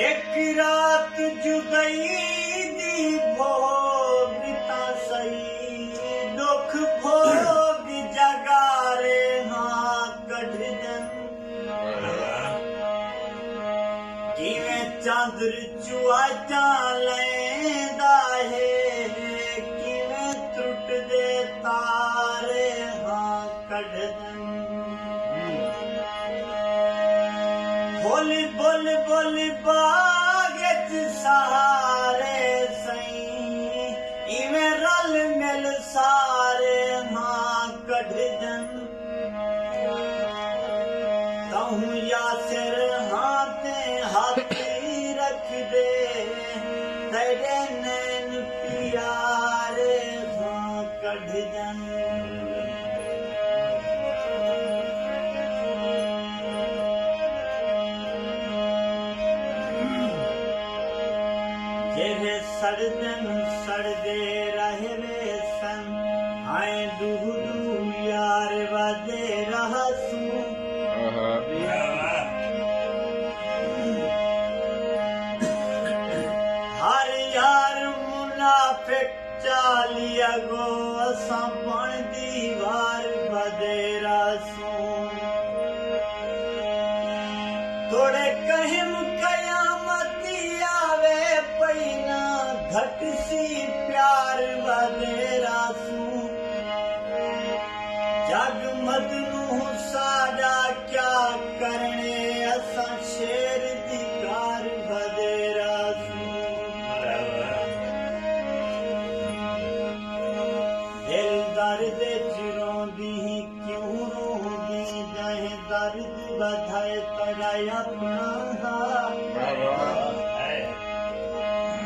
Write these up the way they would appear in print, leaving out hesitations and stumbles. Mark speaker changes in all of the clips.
Speaker 1: एक रात जुदाई दी भोगता सही दुख भोग जगारे हाँ कढ़ दन किवें चांदर चुआ लेंदा है किवें त्रुट दे तारे हाँ कढ़ दन बोली बोली बोली बागत सारे सही इवें रल मिल सारे हाँ कढ़ दन तहूं यासिर हाथे हाथी रख दे तेरे नैन प्यारे हाँ कढ़ दन जेरे सड़दन सड़दे रहे रे सन आए दूह यार वादे रहसू हर यार मुनाफिक चालिया गो असां बण दीवार बदेरा सू थोड़े कहम कयामती आवे पैना घट सी प्यार बदेरा सू जग मदनू साडा क्या करने असां शेर दी कार बदेरा सू दिल दर्द चिरोंदी क्यों रोंदी जहे दर्द बधाए तेरा अपना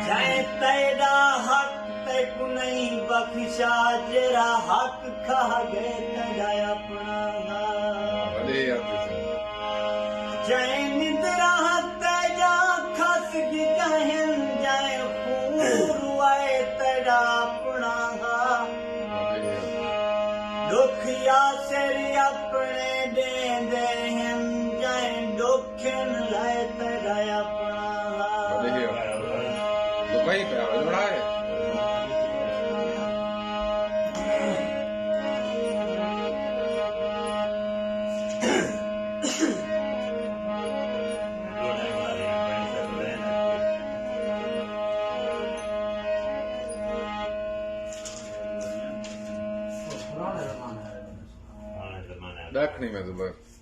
Speaker 1: जहे तेरा हक तेक नहीं बख्शा जेरा हक खा गए तेरा अपना जय निद्रा तेजा खस की कहन जय खूर आए तेरा अपना दुख यासिर अपने दे दे हम जय दुखन लाए तेरा अपना
Speaker 2: तो कहीं पे आवाज बड़ा है देखनी में तो बस